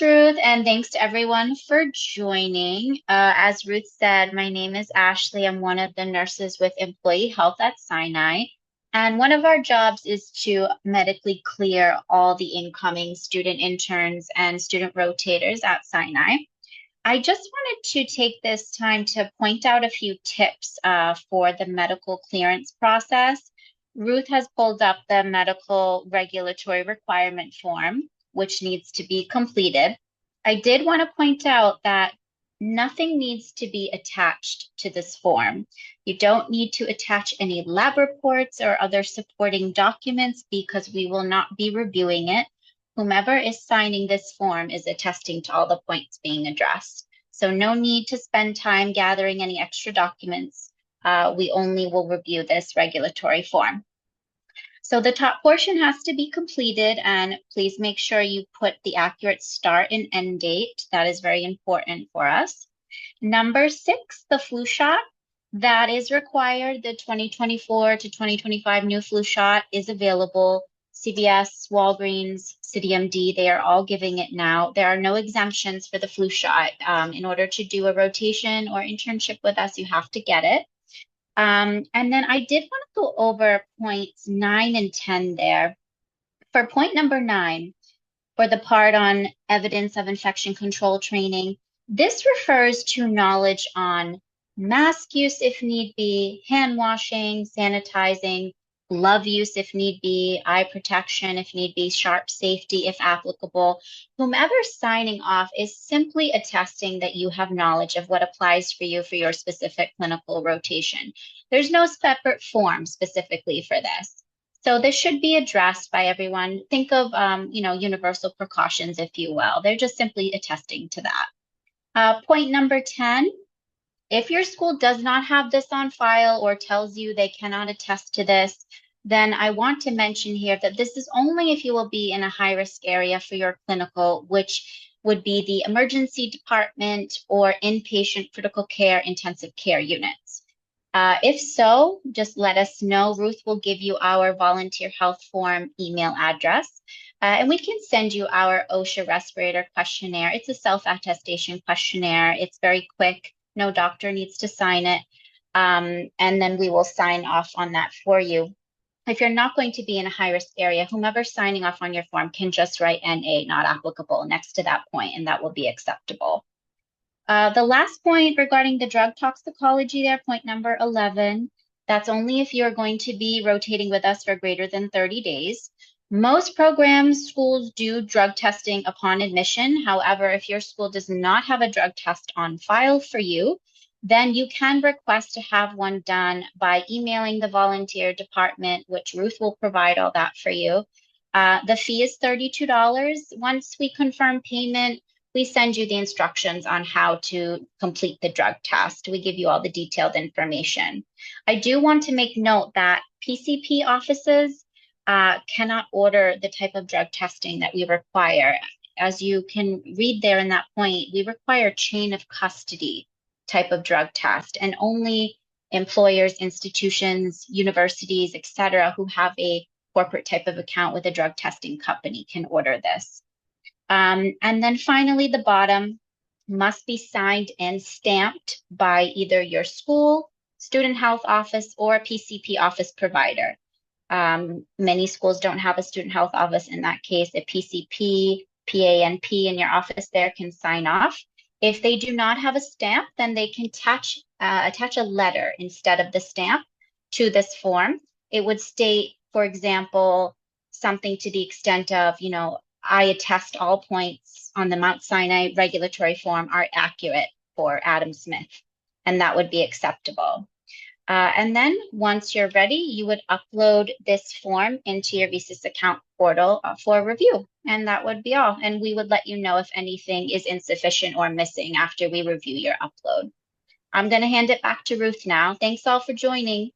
Ruth, and thanks to everyone for joining. As Ruth said, my name is Ashley. I'm one of the nurses with Employee Health at Sinai. And one of our jobs is to medically clear all the incoming student interns and student rotators at Sinai. I just wanted to take this time to point out a few tips for the medical clearance process. Ruth has pulled up the medical regulatory requirement form, which needs to be completed. I did want to point out that nothing needs to be attached to this form. You don't need to attach any lab reports or other supporting documents because we will not be reviewing it. Whomever is signing this form is attesting to all the points being addressed. So no need to spend time gathering any extra documents. We only will review this regulatory form. So the top portion has to be completed, and please make sure you put the accurate start and end date. That is very important for us. Number 6, the flu shot. That is required. The 2024 to 2025 new flu shot is available. CVS, Walgreens, CityMD, they are all giving it now. There are no exemptions for the flu shot. In order to do a rotation or internship with us, you have to get it. And then I did want to go over points 9 and 10 there. For point number 9, for the part on evidence of infection control training, this refers to knowledge on mask use if need be, hand washing, sanitizing, glove use if need be, eye protection if need be, sharp safety if applicable. Whomever's signing off is simply attesting that you have knowledge of what applies for you for your specific clinical rotation. There's no separate form specifically for this. So this should be addressed by everyone. Think of, universal precautions, if you will. They're just simply attesting to that. Point number 10, if your school does not have this on file or tells you they cannot attest to this, then I want to mention here that this is only if you will be in a high-risk area for your clinical, which would be the emergency department or inpatient critical care intensive care units. If so, just let us know. Ruth will give you our volunteer health form email address, and we can send you our OSHA respirator questionnaire. It's a self-attestation questionnaire. It's very quick. No doctor needs to sign it. And then we will sign off on that for you. If you're not going to be in a high-risk area, whomever's signing off on your form can just write NA, not applicable, next to that point, and that will be acceptable. The last point regarding the drug toxicology there, point number 11, that's only if you're going to be rotating with us for greater than 30 days. Most programs, schools do drug testing upon admission. However, if your school does not have a drug test on file for you, then you can request to have one done by emailing the volunteer department, which Ruth will provide all that for you. The fee is $32. Once we confirm payment, we send you the instructions on how to complete the drug test. We give you all the detailed information. I do want to make note that PCP offices cannot order the type of drug testing that we require. As you can read there in that point, we require chain of custody type of drug test, and only employers, institutions, universities, etc., who have a corporate type of account with a drug testing company can order this. And then finally, the bottom must be signed and stamped by either your school, student health office, or PCP office provider. Many schools don't have a student health office. In that case, a PCP, PANP in your office there can sign off. If they do not have a stamp, then they can attach a letter instead of the stamp to this form. It would state, for example, something to the extent of, I attest all points on the Mount Sinai regulatory form are accurate for Adam Smith, and that would be acceptable. And then once you're ready, you would upload this form into your Visas account portal for review, and that would be all. And we would let you know if anything is insufficient or missing after we review your upload. I'm going to hand it back to Ruth now. Thanks all for joining.